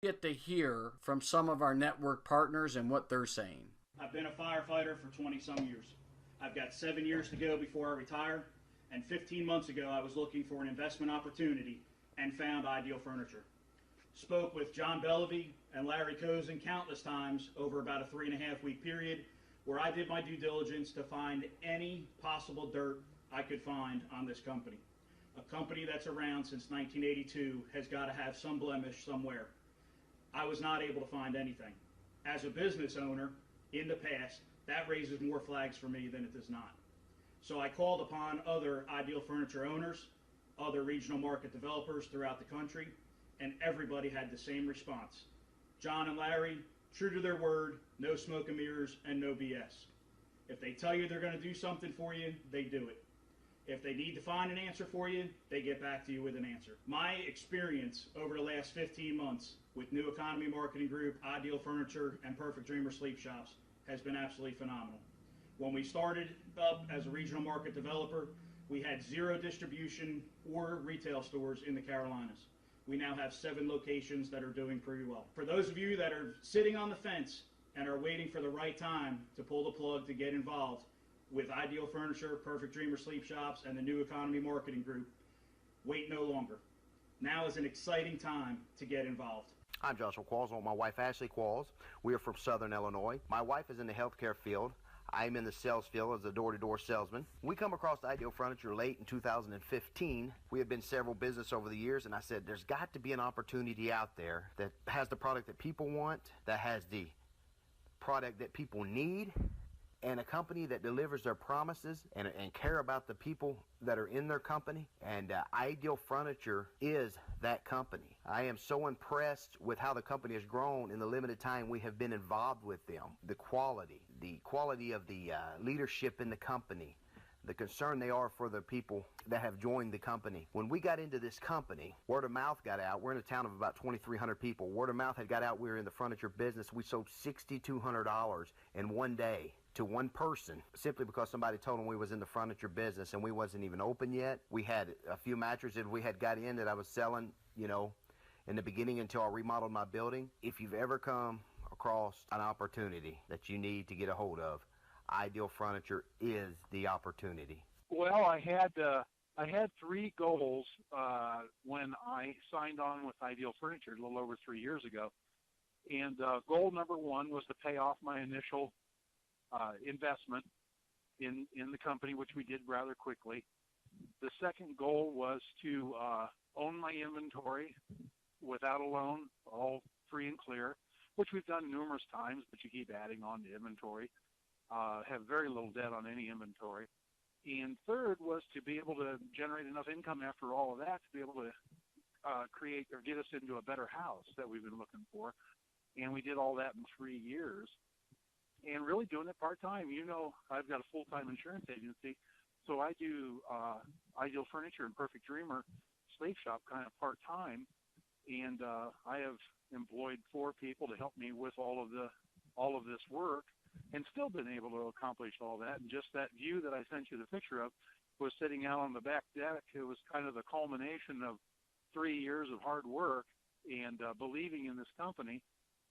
Get to hear from some of our network partners and what they're saying. I've been a firefighter for 20 some years. I've got 7 years to go before I retire, and 15 months ago I was looking for an investment opportunity and found Ideal Furniture. Spoke with John Bellevue and Larry Kozy countless times over about a 3.5 week period where I did my due diligence to find any possible dirt I could find on this company. A company that's around since 1982 has got to have some blemish somewhere. I was not able to find anything. As a business owner, in the past, that raises more flags for me than it does not. So I called upon other Ideal Furniture owners, other regional market developers throughout the country, and everybody had the same response. John and Larry, true to their word, no smoke and mirrors, and no BS. If they tell you they're going to do something for you, they do it. If they need to find an answer for you, they get back to you with an answer. My experience over the last 15 months with New Economy Marketing Group, Ideal Furniture, and PerfectDreamer Sleep Shops has been absolutely phenomenal. When we started up as a regional market developer, we had 0 distribution or retail stores in the Carolinas. We now have 7 locations that are doing pretty well. For those of you that are sitting on the fence and are waiting for the right time to pull the plug to get involved with Ideal Furniture, PerfectDreamer Sleep Shops, and the New Economy Marketing Group, wait no longer. Now is an exciting time to get involved. I'm Joshua Qualls, with my wife Ashley Qualls. We are from Southern Illinois. My wife is in the healthcare field. I'm in the sales field as a door-to-door salesman. We come across Ideal Furniture late in 2015. We have been several business over the years, and I said there's got to be an opportunity out there that has the product that people want, that has the product that people need, and a company that delivers their promises and care about the people that are in their company. And Ideal Furniture is that company. I am so impressed with how the company has grown in the limited time we have been involved with them. The quality of the leadership in the company, the concern they are for the people that have joined the company. When we got into this company, word of mouth got out. We're in a town of about 2,300 people. Word of mouth had got out. We were in the furniture business. We sold $6,200 in one day to one person, simply because somebody told them we was in the furniture business and we wasn't even open yet. We had a few mattresses we had got in that I was selling, in the beginning until I remodeled my building. If you've ever come across an opportunity that you need to get a hold of, Ideal Furniture is the opportunity. Well, I had 3 goals when I signed on with Ideal Furniture a little over 3 years ago. And goal number 1 was to pay off my initial investment in the company, which we did rather quickly. The second goal was to own my inventory without a loan, all free and clear, which we've done numerous times, but you keep adding on to inventory. Have very little debt on any inventory. And third was to be able to generate enough income after all of that to be able to create or get us into a better house that we've been looking for. And we did all that in 3 years. And really doing it part-time. I've got a full-time insurance agency, so I do Ideal Furniture and PerfectDreamer Sleep Shop kind of part-time, and I have employed 4 people to help me with all of this work, and still been able to accomplish all that. And just that view that I sent you the picture of was sitting out on the back deck. It was kind of the culmination of 3 years of hard work and believing in this company.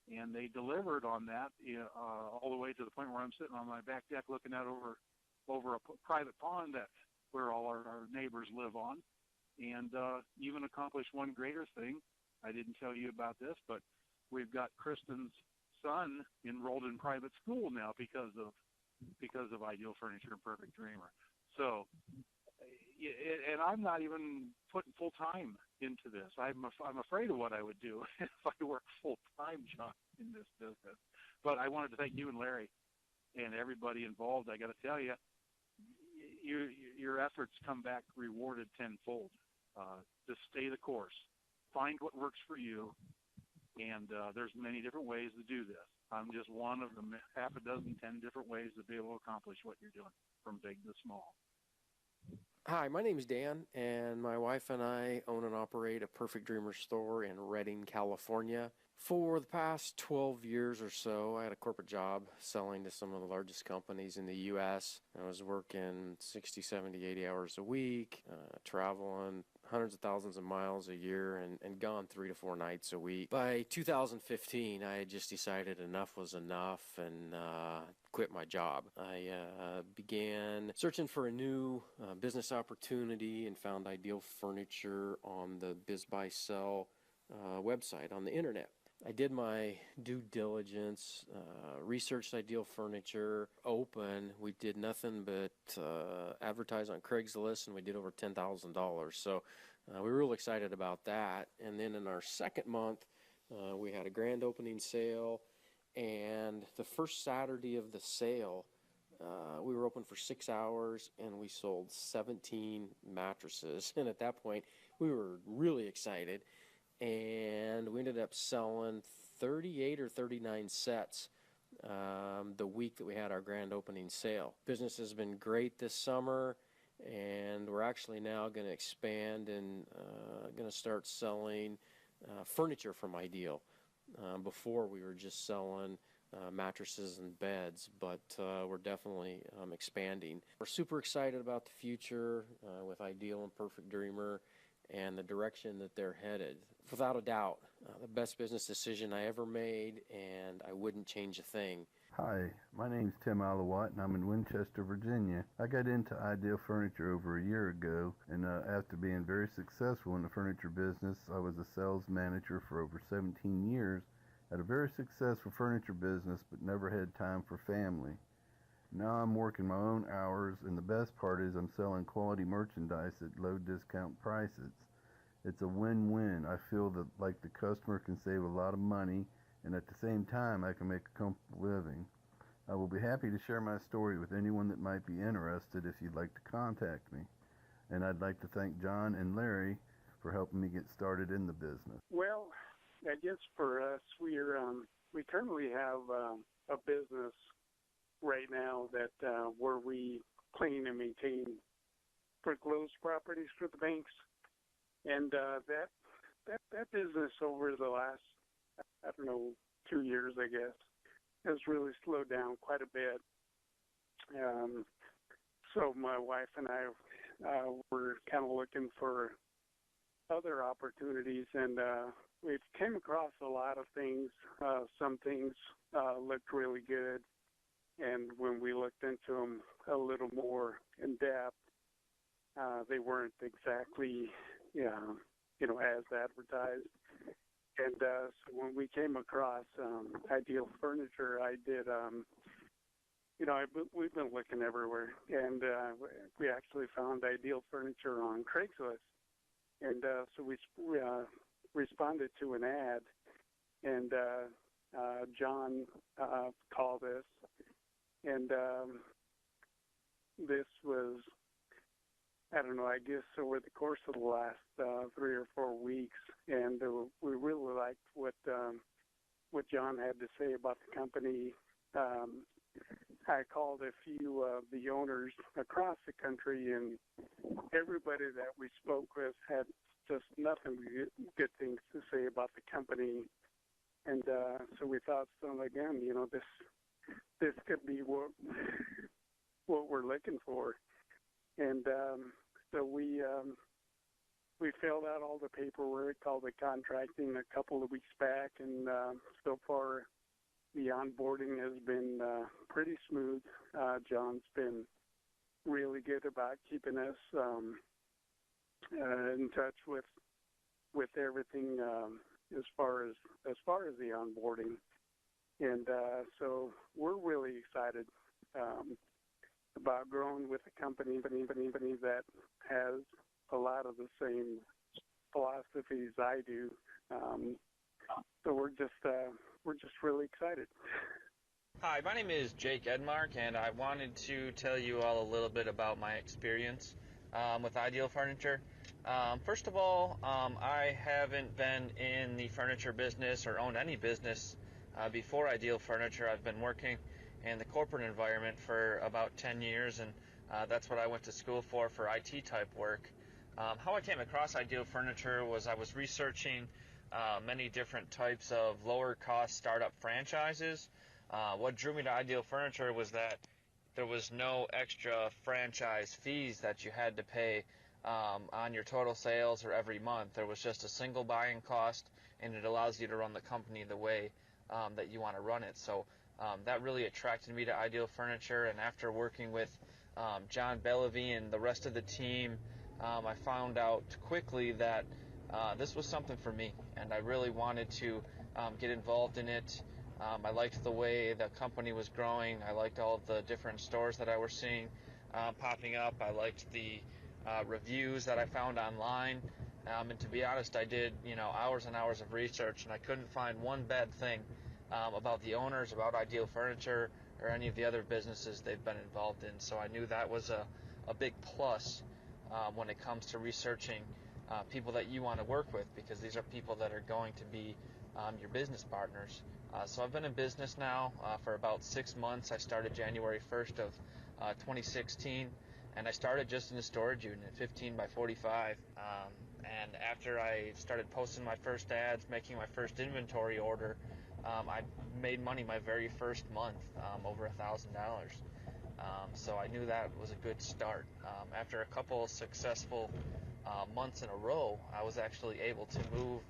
And they delivered on that all the way to the point where I'm sitting on my back deck looking out over a private pond where all our neighbors live on. And even accomplished one greater thing. I didn't tell you about this, but we've got Kristen's son enrolled in private school now because of Ideal Furniture and PerfectDreamer. So, and I'm not even putting full time into this. I'm afraid of what I would do if I worked full time, John, in this business. But I wanted to thank you and Larry and everybody involved. I got to tell you, your efforts come back rewarded tenfold. Just stay the course. Find what works for you. And there's many different ways to do this. I'm just one of them, half a dozen, 10 different ways to be able to accomplish what you're doing, from big to small. Hi, my name is Dan, and my wife and I own and operate a PerfectDreamer store in Redding, California. For the past 12 years or so, I had a corporate job selling to some of the largest companies in the U.S. I was working 60, 70, 80 hours a week, traveling hundreds of thousands of miles a year and gone 3 to 4 nights a week. By 2015, I had just decided enough was enough and quit my job. I began searching for a new business opportunity and found Ideal Furniture on the Biz Buy Sell website on the internet. I did my due diligence, researched Ideal Furniture, open. We did nothing but advertise on Craigslist, and we did over $10,000. So we were real excited about that. And then in our second month, we had a grand opening sale. And the first Saturday of the sale, we were open for 6 hours, and we sold 17 mattresses. And at that point, we were really excited. And we ended up selling 38 or 39 sets the week that we had our grand opening sale. Business has been great this summer, and we're actually now going to expand and going to start selling furniture from Ideal. Before we were just selling mattresses and beds, but we're definitely expanding. We're super excited about the future with Ideal and PerfectDreamer and the direction that they're headed. Without a doubt, the best business decision I ever made, and I wouldn't change a thing. Hi, my name's Tim Alawat, and I'm in Winchester, Virginia. I got into Ideal Furniture over a year ago, and after being very successful in the furniture business, I was a sales manager for over 17 years at a very successful furniture business, but never had time for family. Now I'm working my own hours, and the best part is I'm selling quality merchandise at low discount prices. It's a win-win. I feel that like the customer can save a lot of money, and at the same time I can make a comfortable living. I will be happy to share my story with anyone that might be interested if you'd like to contact me. And I'd like to thank John and Larry for helping me get started in the business. Well, I guess for us, we currently have a business right now that where we clean and maintain foreclosed properties for the banks, and that business over the last 2 years, I guess, has really slowed down quite a bit. So my wife and I were kind of looking for other opportunities, and we've came across a lot of things. Some things looked really good, and when we looked into them a little more in depth, they weren't exactly, as advertised. And so when we came across Ideal Furniture, I did, we've been looking everywhere, and we actually found Ideal Furniture on Craigslist. And so we responded to an ad, and John called us, and this was, I guess over the course of the last 3 or 4 weeks, and we really liked what John had to say about the company. I called a few of the owners across the country, and everybody that we spoke with had just nothing good things to say about the company. And so we thought, so again, this could be what we're looking for. And so we filled out all the paperwork, all the contracting a couple of weeks back, and so far the onboarding has been pretty smooth. John's been really good about keeping us in touch with everything as far as the onboarding, and so we're really excited about growing with a company that has a lot of the same philosophies I do. So we're just really excited. Hi, my name is Jake Edmark, and I wanted to tell you all a little bit about my experience with Ideal Furniture. First of all, I haven't been in the furniture business or owned any business before Ideal Furniture. I've been working in the corporate environment for about 10 years, and that's what I went to school for IT type work. How I came across Ideal Furniture was I was researching many different types of lower cost startup franchises. What drew me to Ideal Furniture was that there was no extra franchise fees that you had to pay on your total sales or every month. There was just a single buying cost, and it allows you to run the company the way that you want to run it. So that really attracted me to Ideal Furniture, and after working with John Bellevue and the rest of the team, I found out quickly that this was something for me, and I really wanted to get involved in it. I liked the way the company was growing. I liked all of the different stores that I was seeing popping up. I liked the reviews that I found online. And to be honest, I did hours and hours of research, and I couldn't find one bad thing about the owners, about Ideal Furniture, or any of the other businesses they've been involved in. So I knew that was a big plus when it comes to researching people that you want to work with, because these are people that are going to be your business partners. So I've been in business now for about 6 months. I started January 1st of 2016, and I started just in a storage unit, 15 by 45. And after I started posting my first ads, making my first inventory order, I made money my very first month, over $1,000. So I knew that was a good start. After a couple of successful months in a row, I was actually able to move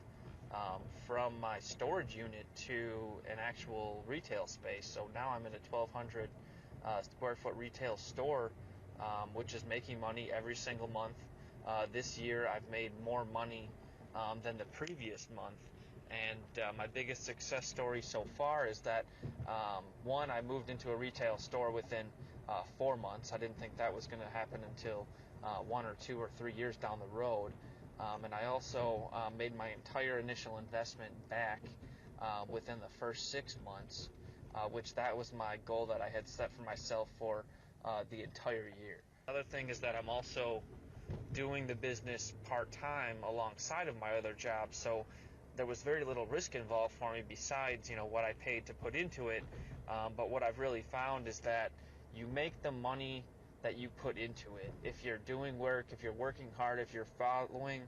from my storage unit to an actual retail space. So now I'm in a 1,200 square foot retail store, which is making money every single month. This year I've made more money than the previous month. And my biggest success story so far is that, one, I moved into a retail store within 4 months. I didn't think that was going to happen until 1 or 2 or 3 years down the road. And I also made my entire initial investment back within the first 6 months, which that was my goal that I had set for myself for the entire year. Another thing is that I'm also doing the business part-time alongside of my other job, so there was very little risk involved for me besides what I paid to put into it. But what I've really found is that you make the money that you put into it. If you're doing work, if you're working hard, if you're following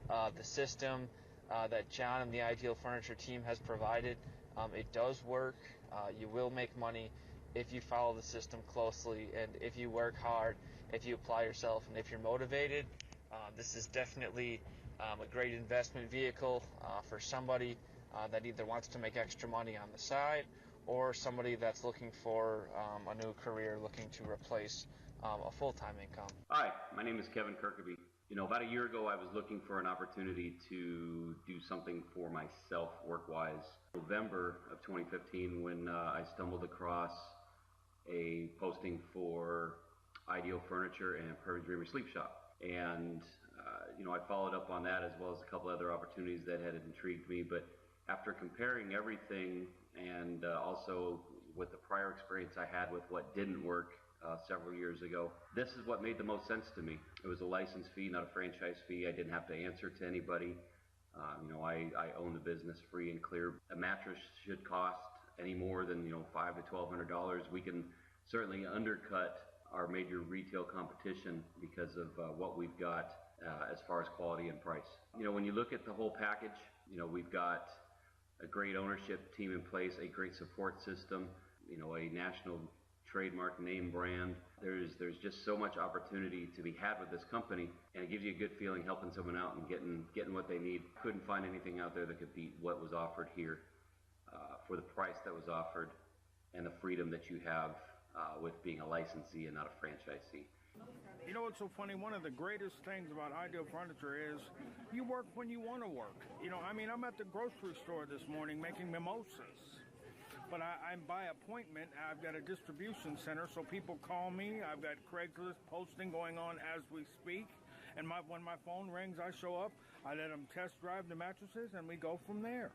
the system that John and the Ideal Furniture team has provided, it does work. You will make money if you follow the system closely, and if you work hard, if you apply yourself, and if you're motivated. This is definitely a great investment vehicle for somebody that either wants to make extra money on the side, or somebody that's looking for a new career, looking to replace a full-time income. Hi, my name is Kevin Kirkaby. About a year ago, I was looking for an opportunity to do something for myself work-wise. November of 2015, when I stumbled across a posting for Ideal Furniture and PerfectDreamer Sleep Shop. And I followed up on that, as well as a couple other opportunities that had intrigued me. But after comparing everything, and also with the prior experience I had with what didn't work several years ago, this is what made the most sense to me. It was a license fee, not a franchise fee. I didn't have to answer to anybody. I own the business free and clear. A mattress should cost any more than $500 to $1,200. We can certainly undercut our major retail competition because of what we've got as far as quality and price. When you look at the whole package, we've got a great ownership team in place, a great support system, a national trademark name brand. There's just so much opportunity to be had with this company, and it gives you a good feeling helping someone out and getting what they need. Couldn't find anything out there that could beat what was offered here for the price that was offered and the freedom that you have with being a licensee and not a franchisee. You know what's so funny? One of the greatest things about Ideal Furniture is you work when you want to work. I'm at the grocery store this morning making MemoryZzz. But I'm by appointment. I've got a distribution center, so people call me. I've got Craigslist posting going on as we speak. And when my phone rings, I show up. I let them test drive the mattresses, and we go from there.